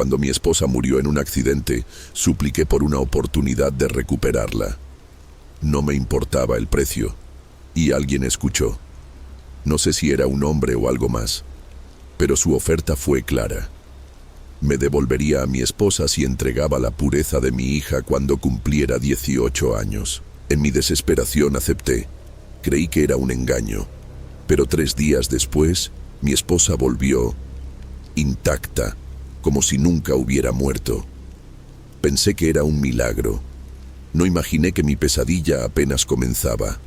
Cuando mi esposa murió en un accidente, supliqué por una oportunidad de recuperarla. No me importaba el precio, y alguien escuchó. No sé si era un hombre o algo más, pero su oferta fue clara. Me devolvería a mi esposa si entregaba la pureza de mi hija cuando cumpliera 18 años. En mi desesperación acepté. Creí que era un engaño, pero 3 días después, mi esposa volvió intacta, como si nunca hubiera muerto. Pensé que era un milagro. No imaginé que mi pesadilla apenas comenzaba.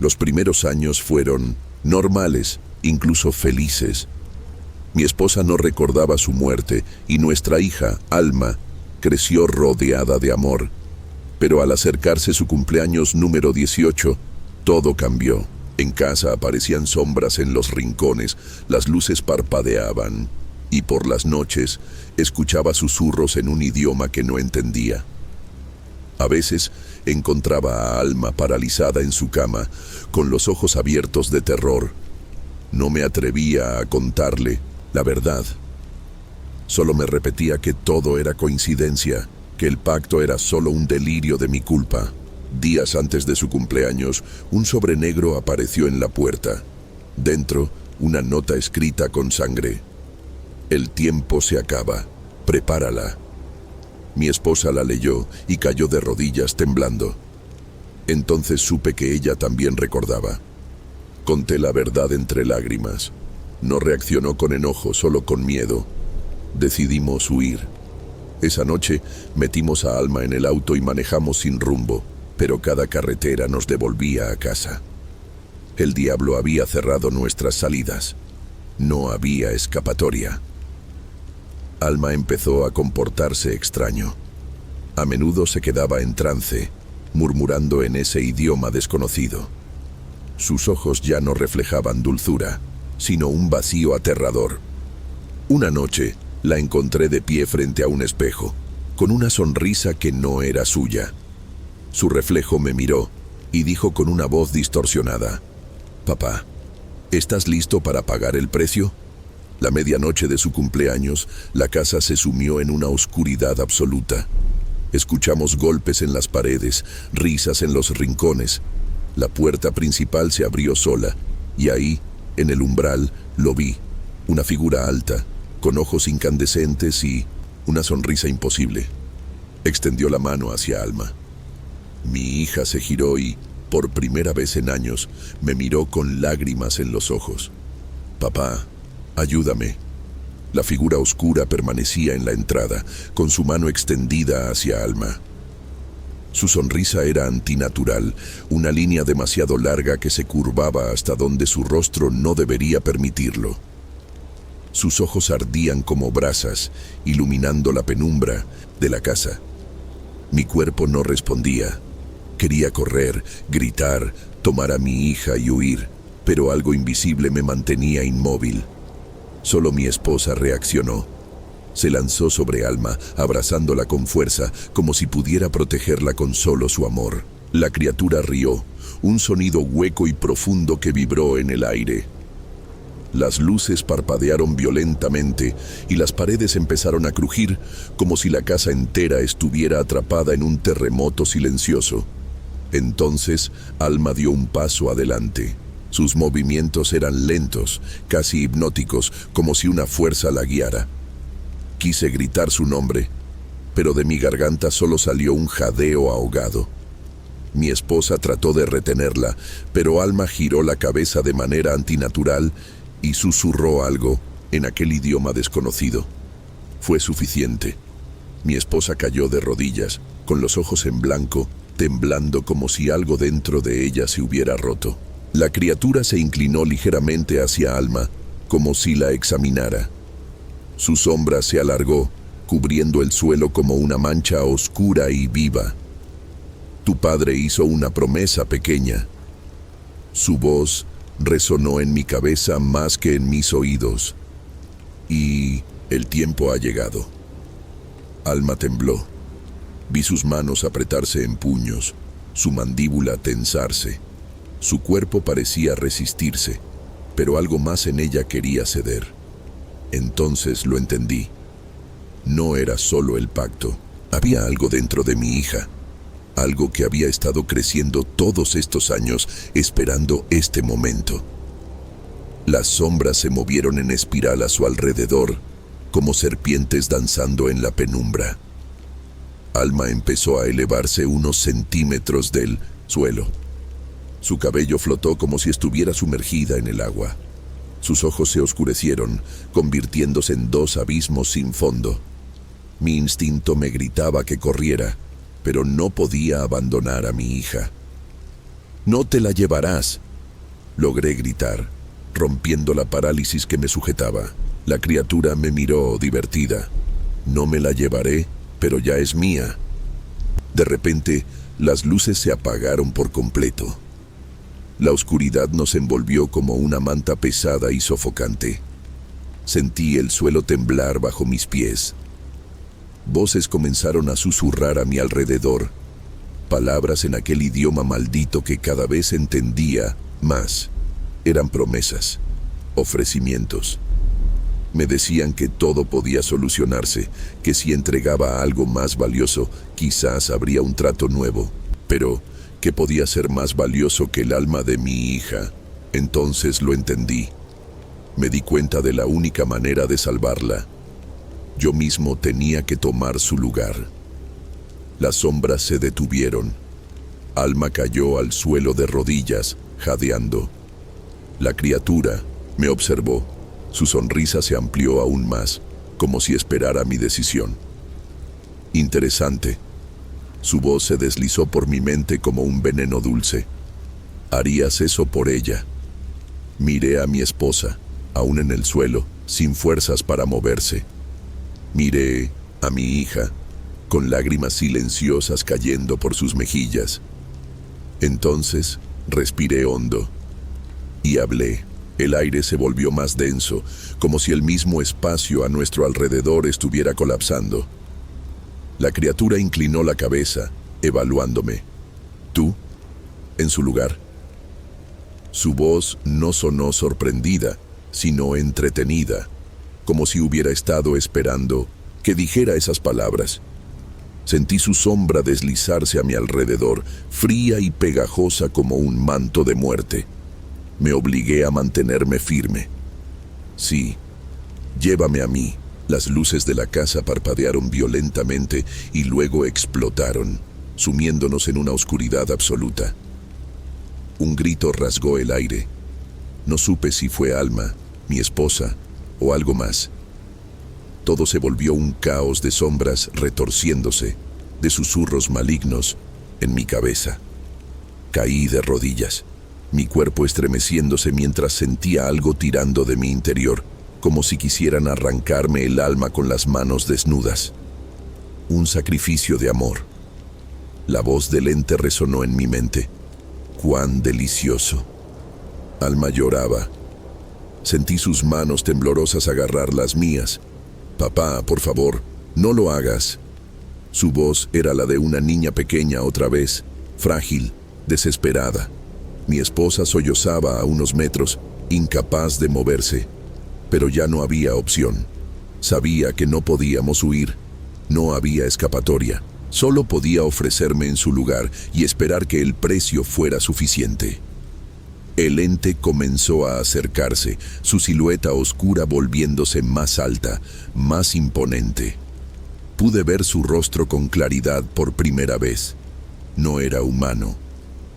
Los primeros años fueron normales, incluso felices. Mi esposa no recordaba su muerte y nuestra hija, Alma, creció rodeada de amor. Pero al acercarse su cumpleaños número 18, todo cambió. En casa aparecían sombras en los rincones, las luces parpadeaban, y por las noches escuchaba susurros en un idioma que no entendía. A veces encontraba a Alma paralizada en su cama, con los ojos abiertos de terror. No me atrevía a contarle la verdad. Solo me repetía que todo era coincidencia, que el pacto era solo un delirio de mi culpa. Días antes de su cumpleaños, un sobre negro apareció en la puerta. Dentro, una nota escrita con sangre. El tiempo se acaba. Prepárala. Mi esposa la leyó y cayó de rodillas temblando. Entonces supe que ella también recordaba. Conté la verdad entre lágrimas. No reaccionó con enojo, solo con miedo. Decidimos huir. Esa noche metimos a Alma en el auto y manejamos sin rumbo, pero cada carretera nos devolvía a casa. El diablo había cerrado nuestras salidas. No había escapatoria. Alma empezó a comportarse extraño. A menudo se quedaba en trance, murmurando en ese idioma desconocido. Sus ojos ya no reflejaban dulzura, sino un vacío aterrador. Una noche la encontré de pie frente a un espejo, con una sonrisa que no era suya. Su reflejo me miró y dijo con una voz distorsionada: «Papá, ¿estás listo para pagar el precio?». La medianoche de su cumpleaños, la casa se sumió en una oscuridad absoluta. Escuchamos golpes en las paredes, risas en los rincones. La puerta principal se abrió sola, y ahí, en el umbral, lo vi, una figura alta, con ojos incandescentes y una sonrisa imposible. Extendió la mano hacia Alma. Mi hija se giró y, por primera vez en años, me miró con lágrimas en los ojos. «Papá, ayúdame». La figura oscura permanecía en la entrada, con su mano extendida hacia Alma. Su sonrisa era antinatural, una línea demasiado larga que se curvaba hasta donde su rostro no debería permitirlo. Sus ojos ardían como brasas, iluminando la penumbra de la casa. Mi cuerpo no respondía. Quería correr, gritar, tomar a mi hija y huir, pero algo invisible me mantenía inmóvil. Solo mi esposa reaccionó. Se lanzó sobre Alma, abrazándola con fuerza, como si pudiera protegerla con solo su amor. La criatura rió, un sonido hueco y profundo que vibró en el aire. Las luces parpadearon violentamente y las paredes empezaron a crujir, como si la casa entera estuviera atrapada en un terremoto silencioso. Entonces, Alma dio un paso adelante. Sus movimientos eran lentos, casi hipnóticos, como si una fuerza la guiara. Quise gritar su nombre, pero de mi garganta solo salió un jadeo ahogado. Mi esposa trató de retenerla, pero Alma giró la cabeza de manera antinatural y susurró algo en aquel idioma desconocido. Fue suficiente. Mi esposa cayó de rodillas, con los ojos en blanco, temblando como si algo dentro de ella se hubiera roto. La criatura se inclinó ligeramente hacia Alma, como si la examinara. Su sombra se alargó, cubriendo el suelo como una mancha oscura y viva. Tu padre hizo una promesa pequeña. Su voz resonó en mi cabeza más que en mis oídos. Y el tiempo ha llegado. Alma tembló. Vi sus manos apretarse en puños, su mandíbula tensarse. Su cuerpo parecía resistirse, pero algo más en ella quería ceder. Entonces lo entendí. No era solo el pacto. Había algo dentro de mi hija. Algo que había estado creciendo todos estos años esperando este momento. Las sombras se movieron en espiral a su alrededor, como serpientes danzando en la penumbra. Alma empezó a elevarse unos centímetros del suelo. Su cabello flotó como si estuviera sumergida en el agua. Sus ojos se oscurecieron, convirtiéndose en dos abismos sin fondo. Mi instinto me gritaba que corriera, pero no podía abandonar a mi hija. «No te la llevarás», logré gritar, rompiendo la parálisis que me sujetaba. La criatura me miró divertida. «No me la llevaré, pero ya es mía». De repente, las luces se apagaron por completo. La oscuridad nos envolvió como una manta pesada y sofocante. Sentí el suelo temblar bajo mis pies. Voces comenzaron a susurrar a mi alrededor, palabras en aquel idioma maldito que cada vez entendía más. Eran promesas, ofrecimientos. Me decían que todo podía solucionarse, que si entregaba algo más valioso, quizás habría un trato nuevo. Pero, ¿qué podía ser más valioso que el alma de mi hija? Entonces lo entendí. Me di cuenta de la única manera de salvarla. Yo mismo tenía que tomar su lugar. Las sombras se detuvieron. Alma cayó al suelo de rodillas, jadeando. La criatura me observó. Su sonrisa se amplió aún más, como si esperara mi decisión. Interesante. Su voz se deslizó por mi mente como un veneno dulce. ¿Harías eso por ella? Miré a mi esposa, aún en el suelo, sin fuerzas para moverse. Miré a mi hija, con lágrimas silenciosas cayendo por sus mejillas. Entonces respiré hondo y hablé. El aire se volvió más denso, como si el mismo espacio a nuestro alrededor estuviera colapsando. La criatura inclinó la cabeza, evaluándome. ¿Tú? ¿En su lugar? Su voz no sonó sorprendida, sino entretenida, como si hubiera estado esperando que dijera esas palabras. Sentí su sombra deslizarse a mi alrededor, fría y pegajosa como un manto de muerte. Me obligué a mantenerme firme. Sí, llévame a mí. Las luces de la casa parpadearon violentamente y luego explotaron, sumiéndonos en una oscuridad absoluta. Un grito rasgó el aire. No supe si fue Alma, mi esposa, o algo más. Todo se volvió un caos de sombras retorciéndose, de susurros malignos en mi cabeza. Caí de rodillas, mi cuerpo estremeciéndose mientras sentía algo tirando de mi interior, como si quisieran arrancarme el alma con las manos desnudas. Un sacrificio de amor. La voz del ente resonó en mi mente. ¡Cuán delicioso! Alma lloraba. Sentí sus manos temblorosas agarrar las mías. «Papá, por favor, no lo hagas». Su voz era la de una niña pequeña otra vez, frágil, desesperada. Mi esposa sollozaba a unos metros, incapaz de moverse. Pero ya no había opción. Sabía que no podíamos huir. No había escapatoria. Solo podía ofrecerme en su lugar y esperar que el precio fuera suficiente. El ente comenzó a acercarse, su silueta oscura volviéndose más alta, más imponente. Pude ver su rostro con claridad por primera vez. No era humano.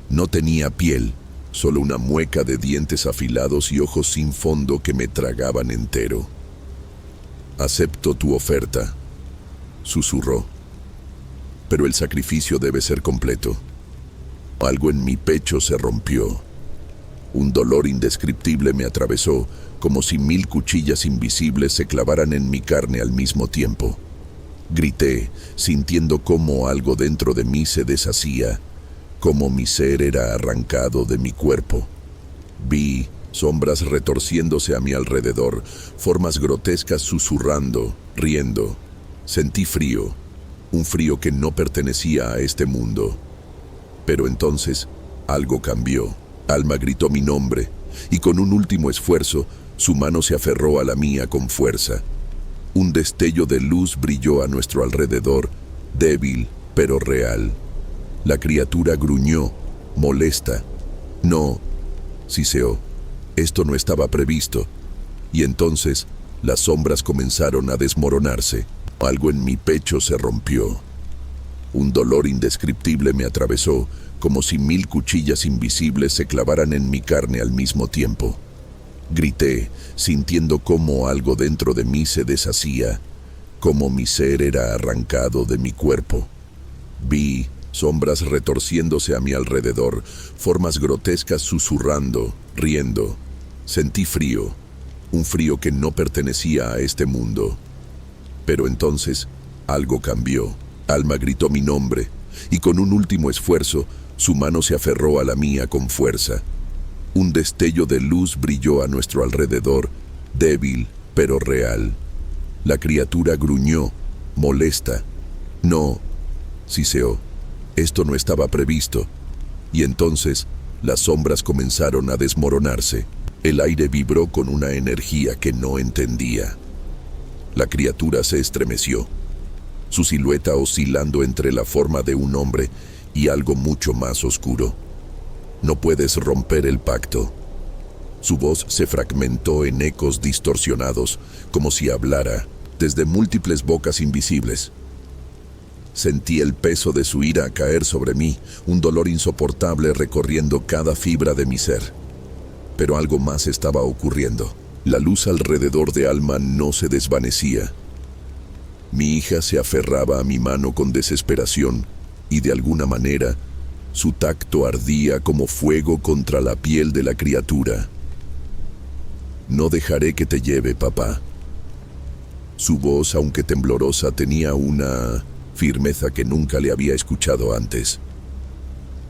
No tenía piel, solo una mueca de dientes afilados y ojos sin fondo que me tragaban entero. «Acepto tu oferta», susurró. «Pero el sacrificio debe ser completo». Algo en mi pecho se rompió. Un dolor indescriptible me atravesó, como si 1000 cuchillas invisibles se clavaran en mi carne al mismo tiempo. Grité, sintiendo cómo algo dentro de mí se deshacía, cómo mi ser era arrancado de mi cuerpo. Vi sombras retorciéndose a mi alrededor, formas grotescas susurrando, riendo. Sentí frío, un frío que no pertenecía a este mundo. Pero entonces algo cambió. Alma gritó mi nombre, y con un último esfuerzo, su mano se aferró a la mía con fuerza. Un destello de luz brilló a nuestro alrededor, débil pero real. La criatura gruñó, molesta. No, siseó. Esto no estaba previsto. Y entonces, las sombras comenzaron a desmoronarse. Algo en mi pecho se rompió. Un dolor indescriptible me atravesó, como si 1000 cuchillas invisibles se clavaran en mi carne al mismo tiempo. Grité, sintiendo cómo algo dentro de mí se deshacía, cómo mi ser era arrancado de mi cuerpo. Vi sombras retorciéndose a mi alrededor, formas grotescas susurrando, riendo. Sentí frío, un frío que no pertenecía a este mundo. Pero entonces, algo cambió. Alma gritó mi nombre, y con un último esfuerzo, su mano se aferró a la mía con fuerza. Un destello de luz brilló a nuestro alrededor, débil pero real. La criatura gruñó, molesta. No, siseó. Esto no estaba previsto. Y entonces, las sombras comenzaron a desmoronarse. El aire vibró con una energía que no entendía. La criatura se estremeció, su silueta oscilando entre la forma de un hombre y algo mucho más oscuro. No puedes romper el pacto. Su voz se fragmentó en ecos distorsionados, como si hablara desde múltiples bocas invisibles. Sentí el peso de su ira caer sobre mí, un dolor insoportable recorriendo cada fibra de mi ser. Pero algo más estaba ocurriendo. La luz alrededor de Alma no se desvanecía. Mi hija se aferraba a mi mano con desesperación y de alguna manera su tacto ardía como fuego contra la piel de la criatura. No dejaré que te lleve, papá. Su voz, aunque temblorosa, tenía una firmeza que nunca le había escuchado antes.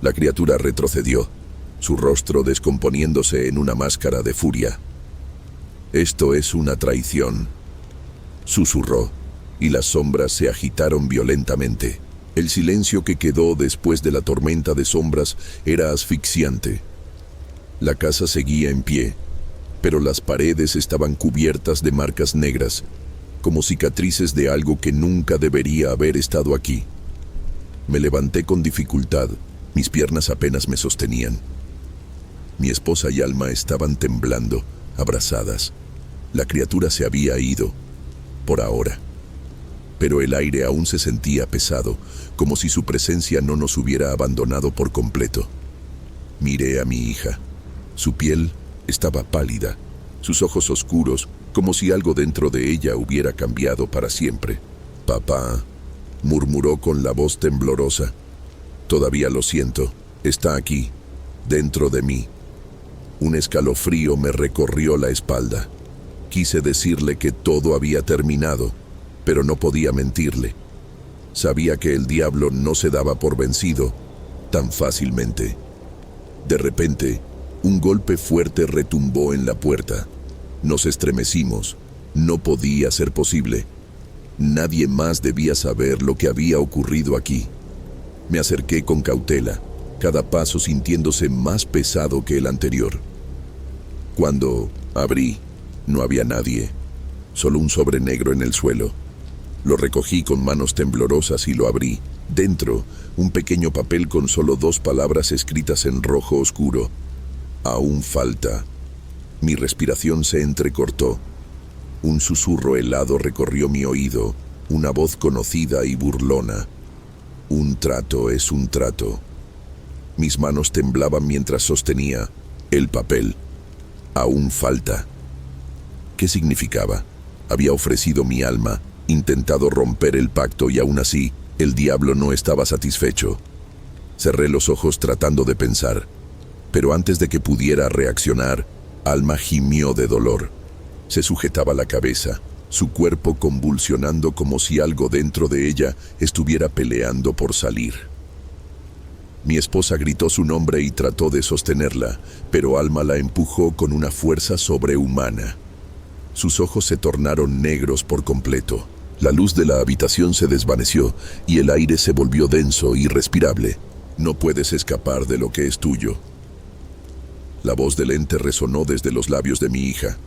La criatura retrocedió, su rostro descomponiéndose en una máscara de furia. «Esto es una traición», susurró, y las sombras se agitaron violentamente. El silencio que quedó después de la tormenta de sombras era asfixiante. La casa seguía en pie, pero las paredes estaban cubiertas de marcas negras, como cicatrices de algo que nunca debería haber estado aquí. Me levanté con dificultad, mis piernas apenas me sostenían. Mi esposa y Alma estaban temblando, abrazadas. La criatura se había ido, por ahora. Pero el aire aún se sentía pesado, como si su presencia no nos hubiera abandonado por completo. Miré a mi hija. Su piel estaba pálida, sus ojos oscuros, como si algo dentro de ella hubiera cambiado para siempre. «Papá», murmuró con la voz temblorosa. «Todavía lo siento, está aquí, dentro de mí». Un escalofrío me recorrió la espalda. Quise decirle que todo había terminado, pero no podía mentirle. Sabía que el diablo no se daba por vencido tan fácilmente. De repente, un golpe fuerte retumbó en la puerta. Nos estremecimos. No podía ser posible. Nadie más debía saber lo que había ocurrido aquí. Me acerqué con cautela, cada paso sintiéndose más pesado que el anterior. Cuando abrí, no había nadie, solo un sobre negro en el suelo. Lo recogí con manos temblorosas y lo abrí. Dentro, un pequeño papel con solo 2 palabras escritas en rojo oscuro. «Aún falta». Mi respiración se entrecortó. Un susurro helado recorrió mi oído, una voz conocida y burlona. «Un trato es un trato». Mis manos temblaban mientras sostenía el papel. «Aún falta». ¿Qué significaba? Había ofrecido mi alma, intentado romper el pacto y aún así, el diablo no estaba satisfecho. Cerré los ojos tratando de pensar, pero antes de que pudiera reaccionar, Alma gimió de dolor. Se sujetaba la cabeza, su cuerpo convulsionando como si algo dentro de ella estuviera peleando por salir. Mi esposa gritó su nombre y trató de sostenerla, pero Alma la empujó con una fuerza sobrehumana. Sus ojos se tornaron negros por completo. La luz de la habitación se desvaneció y el aire se volvió denso e irrespirable. «No puedes escapar de lo que es tuyo». La voz del ente resonó desde los labios de mi hija.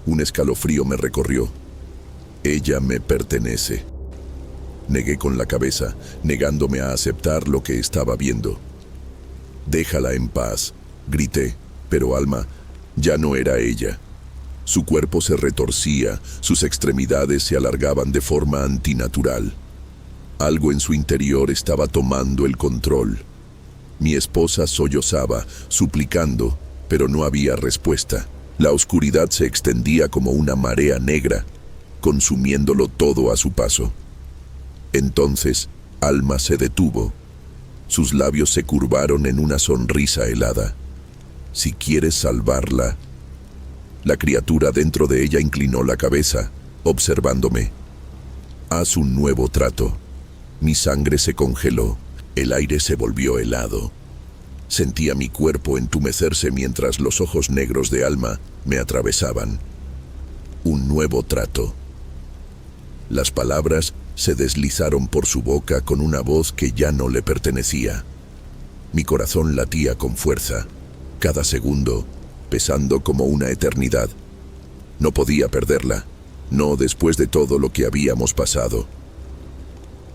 Un escalofrío me recorrió. Ella me pertenece. Negué con la cabeza, negándome a aceptar lo que estaba viendo. Déjala en paz, grité, pero Alma ya no era ella. Su cuerpo se retorcía, sus extremidades se alargaban de forma antinatural. Algo en su interior estaba tomando el control. Mi esposa sollozaba, suplicando, pero no había respuesta. La oscuridad se extendía como una marea negra, consumiéndolo todo a su paso. Entonces, Alma se detuvo. Sus labios se curvaron en una sonrisa helada. Si quieres salvarla. La criatura dentro de ella inclinó la cabeza, observándome. Haz un nuevo trato. Mi sangre se congeló, el aire se volvió helado. Sentía mi cuerpo entumecerse mientras los ojos negros de Alma me atravesaban. Un nuevo trato. Las palabras se deslizaron por su boca con una voz que ya no le pertenecía. Mi corazón latía con fuerza, cada segundo pesando como una eternidad. No podía perderla, no después de todo lo que habíamos pasado.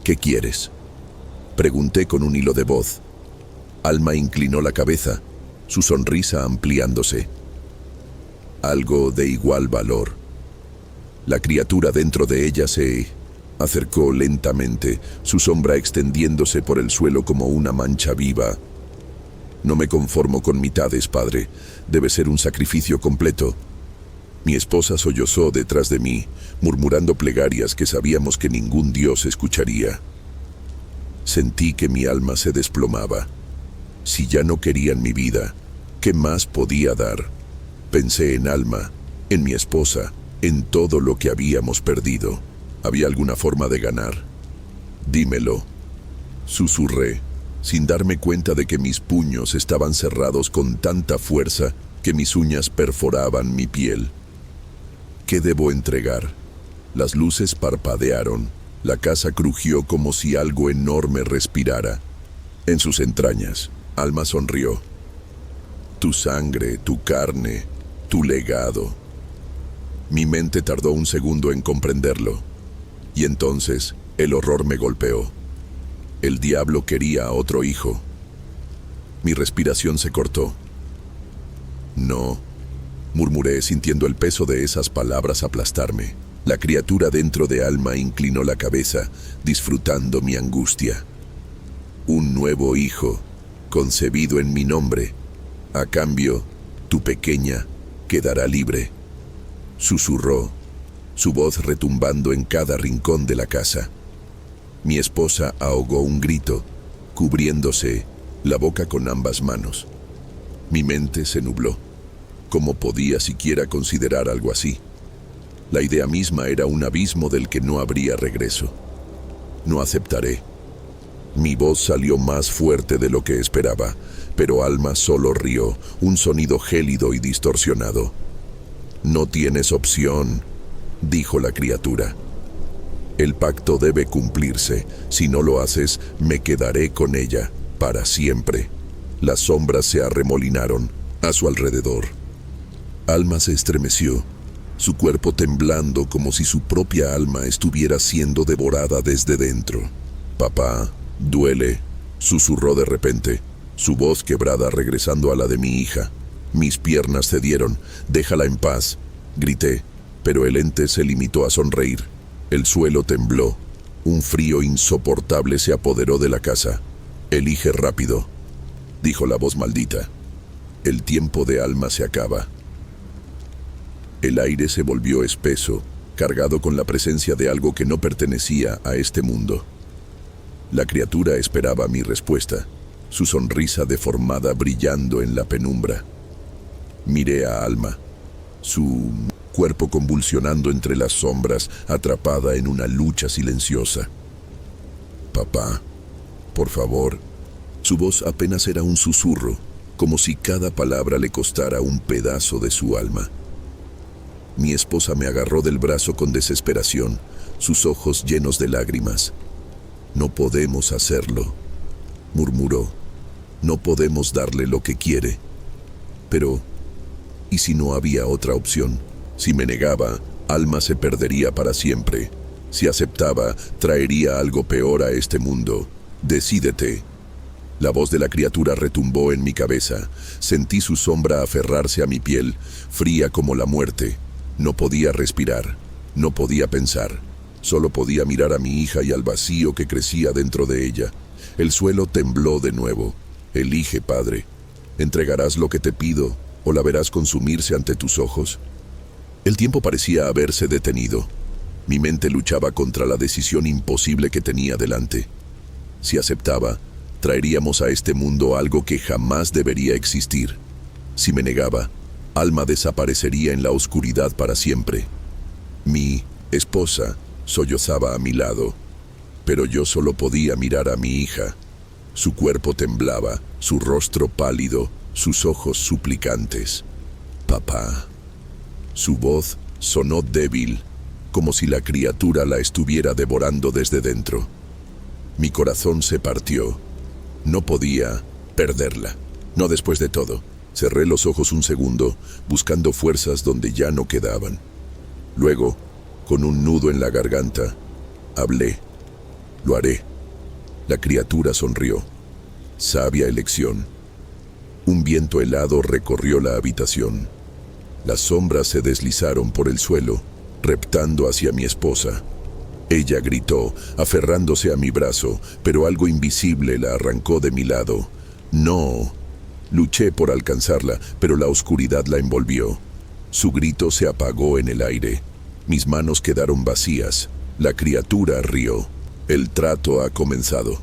¿Qué quieres?, pregunté con un hilo de voz. Alma inclinó la cabeza, su sonrisa ampliándose. Algo de igual valor. La criatura dentro de ella se acercó lentamente, su sombra extendiéndose por el suelo como una mancha viva. No me conformo con mitades, padre. Debe ser un sacrificio completo. Mi esposa sollozó detrás de mí, murmurando plegarias que sabíamos que ningún dios escucharía. Sentí que mi alma se desplomaba. Si ya no querían mi vida, ¿qué más podía dar? Pensé en Alma, en mi esposa, en todo lo que habíamos perdido. ¿Había alguna forma de ganar? Dímelo, susurré, sin darme cuenta de que mis puños estaban cerrados con tanta fuerza que mis uñas perforaban mi piel. ¿Qué debo entregar? Las luces parpadearon, la casa crujió como si algo enorme respirara. En sus entrañas, Alma sonrió. Tu sangre, tu carne, tu legado. Mi mente tardó un segundo en comprenderlo, y entonces el horror me golpeó. El diablo quería a otro hijo. Mi respiración se cortó. No, murmuré sintiendo el peso de esas palabras aplastarme. La criatura dentro de Alma inclinó la cabeza, disfrutando mi angustia. Un nuevo hijo, concebido en mi nombre. A cambio, tu pequeña quedará libre. Susurró, su voz retumbando en cada rincón de la casa. Mi esposa ahogó un grito, cubriéndose la boca con ambas manos. Mi mente se nubló. ¿Cómo podía siquiera considerar algo así? La idea misma era un abismo del que no habría regreso. No aceptaré. Mi voz salió más fuerte de lo que esperaba, pero Alma solo rió, un sonido gélido y distorsionado. No tienes opción, dijo la criatura. El pacto debe cumplirse. Si no lo haces, me quedaré con ella, para siempre. Las sombras se arremolinaron a su alrededor. Alma se estremeció, su cuerpo temblando como si su propia alma estuviera siendo devorada desde dentro. Papá, duele, susurró de repente, su voz quebrada regresando a la de mi hija. Mis piernas cedieron. Déjala en paz, grité, pero el ente se limitó a sonreír. El suelo tembló. Un frío insoportable se apoderó de la casa. Elige rápido, dijo la voz maldita. El tiempo de Alma se acaba. El aire se volvió espeso, cargado con la presencia de algo que no pertenecía a este mundo. La criatura esperaba mi respuesta, su sonrisa deformada brillando en la penumbra. Miré a Alma, su cuerpo convulsionando entre las sombras, atrapada en una lucha silenciosa. Papá, por favor. Su voz apenas era un susurro, como si cada palabra le costara un pedazo de su alma. Mi esposa me agarró del brazo con desesperación, sus ojos llenos de lágrimas. No podemos hacerlo, murmuró. No podemos darle lo que quiere. Pero, ¿y si no había otra opción? Si me negaba, Alma se perdería para siempre. Si aceptaba, traería algo peor a este mundo. Decídete. La voz de la criatura retumbó en mi cabeza. Sentí su sombra aferrarse a mi piel, fría como la muerte. No podía respirar, no podía pensar. Solo podía mirar a mi hija y al vacío que crecía dentro de ella. El suelo tembló de nuevo. Elige, Padre. ¿Entregarás lo que te pido o la verás consumirse ante tus ojos? El tiempo parecía haberse detenido. Mi mente luchaba contra la decisión imposible que tenía delante. Si aceptaba, traeríamos a este mundo algo que jamás debería existir. Si me negaba, Alma desaparecería en la oscuridad para siempre. Mi esposa sollozaba a mi lado, pero yo solo podía mirar a mi hija. Su cuerpo temblaba, su rostro pálido, sus ojos suplicantes. Papá. Su voz sonó débil, como si la criatura la estuviera devorando desde dentro. Mi corazón se partió. No podía perderla. No después de todo. Cerré los ojos un segundo, buscando fuerzas donde ya no quedaban. Luego, con un nudo en la garganta, hablé. Lo haré. La criatura sonrió. Sabia elección. Un viento helado recorrió la habitación. Las sombras se deslizaron por el suelo, reptando hacia mi esposa. Ella gritó, aferrándose a mi brazo, pero algo invisible la arrancó de mi lado. ¡No! Luché por alcanzarla, pero la oscuridad la envolvió. Su grito se apagó en el aire. Mis manos quedaron vacías. La criatura rió. El trato ha comenzado.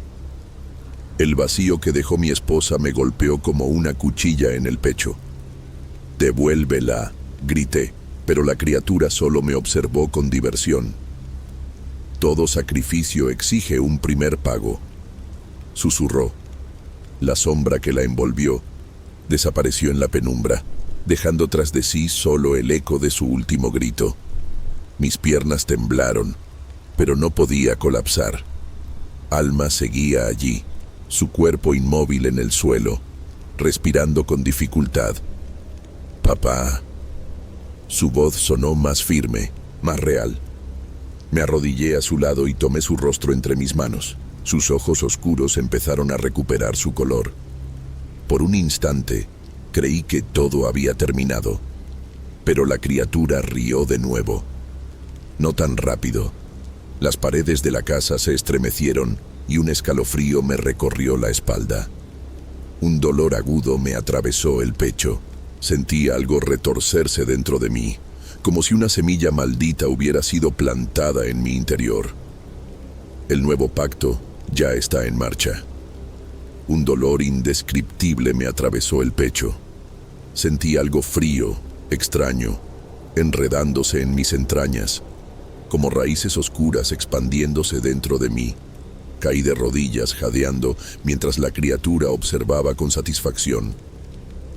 El vacío que dejó mi esposa me golpeó como una cuchilla en el pecho. «Devuélvela», grité, pero la criatura solo me observó con diversión. «Todo sacrificio exige un primer pago», susurró. La sombra que la envolvió desapareció en la penumbra, dejando tras de sí solo el eco de su último grito. Mis piernas temblaron, pero no podía colapsar. Alma seguía allí, su cuerpo inmóvil en el suelo, respirando con dificultad. «Papá». Su voz sonó más firme, más real. Me arrodillé a su lado y tomé su rostro entre mis manos. Sus ojos oscuros empezaron a recuperar su color. Por un instante, creí que todo había terminado. Pero la criatura rió de nuevo. No tan rápido. Las paredes de la casa se estremecieron y un escalofrío me recorrió la espalda. Un dolor agudo me atravesó el pecho. Sentí algo retorcerse dentro de mí, como si una semilla maldita hubiera sido plantada en mi interior. El nuevo pacto ya está en marcha. Un dolor indescriptible me atravesó el pecho. Sentí algo frío, extraño, enredándose en mis entrañas, como raíces oscuras expandiéndose dentro de mí. Caí de rodillas jadeando mientras la criatura observaba con satisfacción.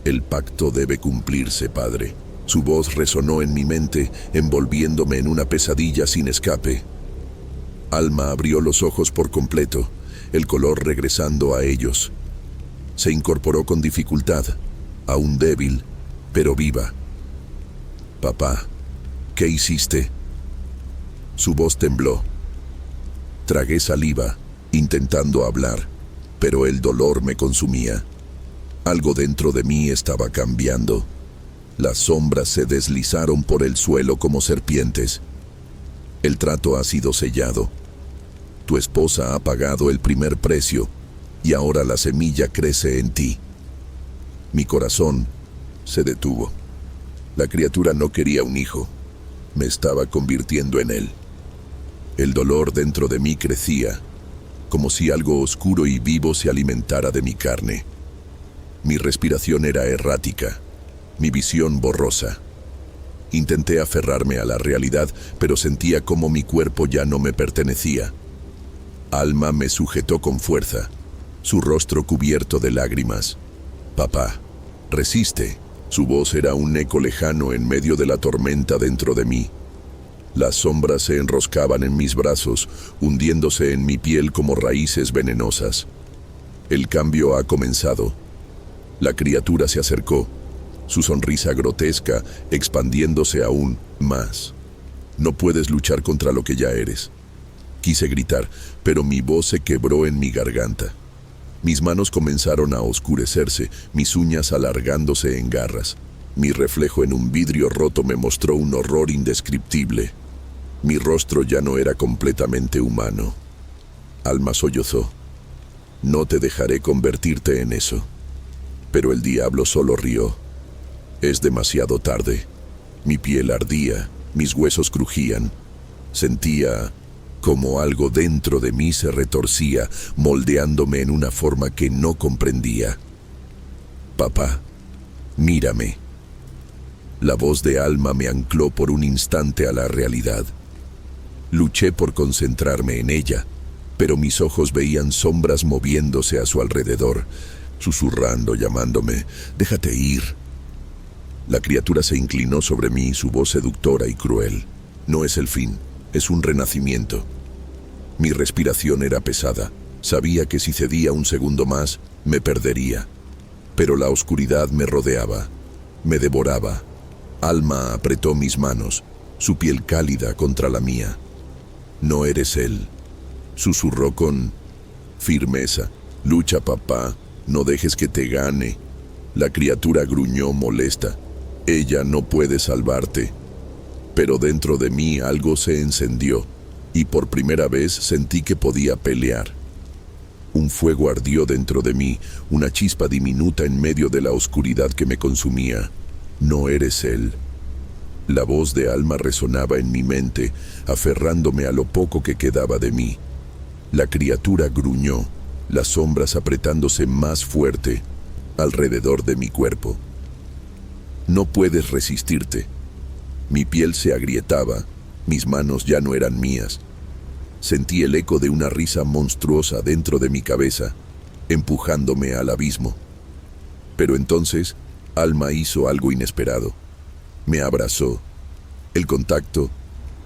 «El pacto debe cumplirse, padre». Su voz resonó en mi mente, envolviéndome en una pesadilla sin escape. Alma abrió los ojos por completo, el color regresando a ellos. Se incorporó con dificultad, aún débil, pero viva. «Papá, ¿qué hiciste?» Su voz tembló. Tragué saliva, intentando hablar, pero el dolor me consumía. Algo dentro de mí estaba cambiando. Las sombras se deslizaron por el suelo como serpientes. El trato ha sido sellado. Tu esposa ha pagado el primer precio y ahora la semilla crece en ti. Mi corazón se detuvo. La criatura no quería un hijo. Me estaba convirtiendo en él. El dolor dentro de mí crecía, como si algo oscuro y vivo se alimentara de mi carne. Mi respiración era errática, mi visión borrosa. Intenté aferrarme a la realidad, pero sentía como mi cuerpo ya no me pertenecía. Alma me sujetó con fuerza, su rostro cubierto de lágrimas. «Papá, resiste». Su voz era un eco lejano en medio de la tormenta dentro de mí. Las sombras se enroscaban en mis brazos, hundiéndose en mi piel como raíces venenosas. El cambio ha comenzado. La criatura se acercó, su sonrisa grotesca expandiéndose aún más. No puedes luchar contra lo que ya eres. Quise gritar, pero mi voz se quebró en mi garganta. Mis manos comenzaron a oscurecerse, mis uñas alargándose en garras. Mi reflejo en un vidrio roto me mostró un horror indescriptible. Mi rostro ya no era completamente humano. Alma sollozó. No te dejaré convertirte en eso. Pero el diablo solo rió. Es demasiado tarde. Mi piel ardía, mis huesos crujían. Sentía como algo dentro de mí se retorcía, moldeándome en una forma que no comprendía. Papá, mírame. La voz de Alma me ancló por un instante a la realidad. Luché por concentrarme en ella, pero mis ojos veían sombras moviéndose a su alrededor, susurrando, llamándome, «Déjate ir». La criatura se inclinó sobre mí, su voz seductora y cruel. No es el fin, es un renacimiento. Mi respiración era pesada. Sabía que si cedía un segundo más, me perdería. Pero la oscuridad me rodeaba, me devoraba. Alma apretó mis manos, su piel cálida contra la mía. «No eres él», susurró con firmeza. «Lucha, papá, no dejes que te gane». La criatura gruñó molesta. «Ella no puede salvarte». Pero dentro de mí algo se encendió, y por primera vez sentí que podía pelear. Un fuego ardió dentro de mí, una chispa diminuta en medio de la oscuridad que me consumía. «No eres él». La voz de Alma resonaba en mi mente, aferrándome a lo poco que quedaba de mí. La criatura gruñó, las sombras apretándose más fuerte alrededor de mi cuerpo. «No puedes resistirte». Mi piel se agrietaba, mis manos ya no eran mías. Sentí el eco de una risa monstruosa dentro de mi cabeza, empujándome al abismo. Pero entonces, Alma hizo algo inesperado. Me abrazó. El contacto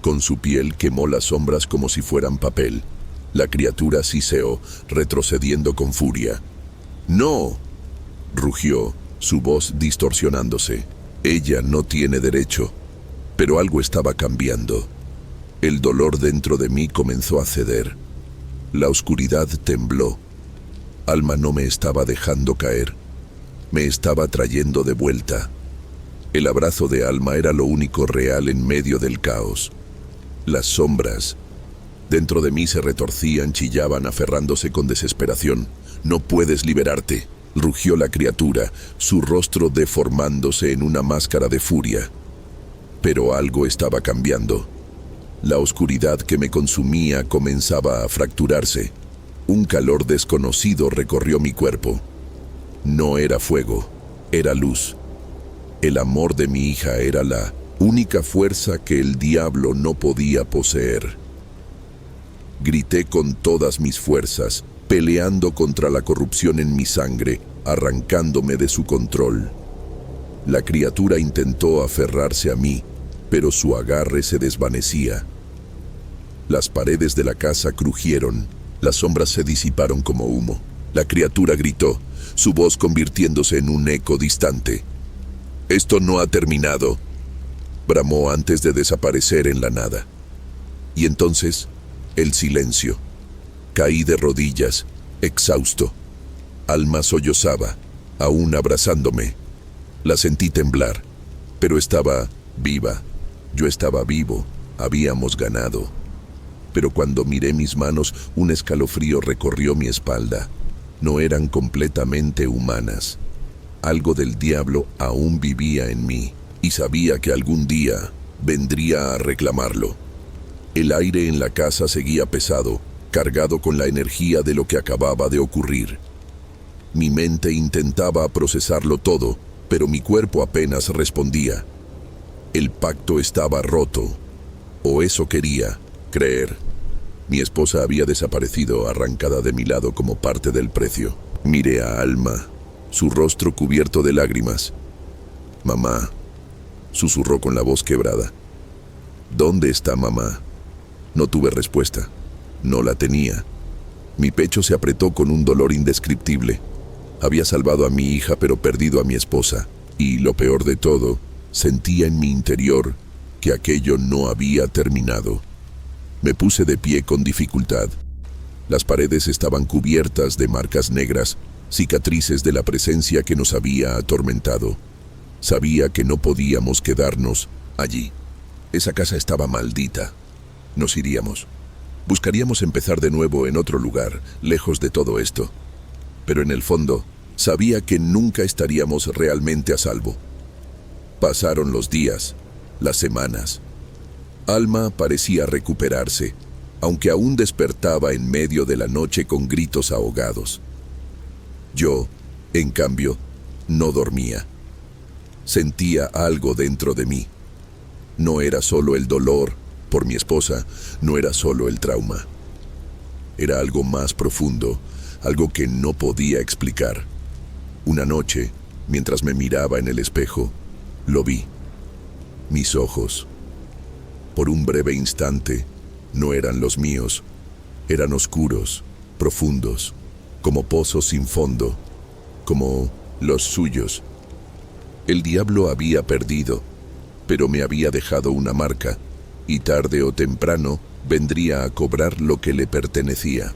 con su piel quemó las sombras como si fueran papel. La criatura siseó, retrocediendo con furia. «¡No!», rugió, su voz distorsionándose. «Ella no tiene derecho». Pero algo estaba cambiando. El dolor dentro de mí comenzó a ceder. La oscuridad tembló. Alma no me estaba dejando caer. Me estaba trayendo de vuelta. El abrazo de Alma era lo único real en medio del caos. Las sombras dentro de mí se retorcían, chillaban, aferrándose con desesperación. «No puedes liberarte», rugió la criatura, su rostro deformándose en una máscara de furia. Pero algo estaba cambiando. La oscuridad que me consumía comenzaba a fracturarse. Un calor desconocido recorrió mi cuerpo. No era fuego, era luz. El amor de mi hija era la única fuerza que el diablo no podía poseer. Grité con todas mis fuerzas, peleando contra la corrupción en mi sangre, arrancándome de su control. La criatura intentó aferrarse a mí, pero su agarre se desvanecía. Las paredes de la casa crujieron, las sombras se disiparon como humo. La criatura gritó, su voz convirtiéndose en un eco distante. «Esto no ha terminado», bramó antes de desaparecer en la nada. Y entonces, el silencio. Caí de rodillas, exhausto. Alma sollozaba, aún abrazándome. La sentí temblar, pero estaba viva. Yo estaba vivo, habíamos ganado. Pero cuando miré mis manos, un escalofrío recorrió mi espalda. No eran completamente humanas. Algo del diablo aún vivía en mí, y sabía que algún día vendría a reclamarlo. El aire en la casa seguía pesado, cargado con la energía de lo que acababa de ocurrir. Mi mente intentaba procesarlo todo, pero mi cuerpo apenas respondía. El pacto estaba roto, o eso quería creer. Mi esposa había desaparecido, arrancada de mi lado como parte del precio. Miré a Alma, su rostro cubierto de lágrimas. «Mamá», susurró con la voz quebrada. «¿Dónde está mamá?». No tuve respuesta. No la tenía. Mi pecho se apretó con un dolor indescriptible. Había salvado a mi hija, pero perdido a mi esposa. Y lo peor de todo, sentía en mi interior que aquello no había terminado. Me puse de pie con dificultad. Las paredes estaban cubiertas de marcas negras, cicatrices de la presencia que nos había atormentado. Sabía que no podíamos quedarnos allí. Esa casa estaba maldita. Nos iríamos. Buscaríamos empezar de nuevo en otro lugar, lejos de todo esto. Pero en el fondo, sabía que nunca estaríamos realmente a salvo. Pasaron los días, las semanas. Alma parecía recuperarse, aunque aún despertaba en medio de la noche con gritos ahogados. Yo, en cambio, no dormía. Sentía algo dentro de mí. No era solo el dolor por mi esposa, no era solo el trauma. Era algo más profundo, algo que no podía explicar. Una noche, mientras me miraba en el espejo, lo vi. Mis ojos, por un breve instante, no eran los míos. Eran oscuros, profundos, como pozos sin fondo, como los suyos. El diablo había perdido, pero me había dejado una marca, y tarde o temprano vendría a cobrar lo que le pertenecía.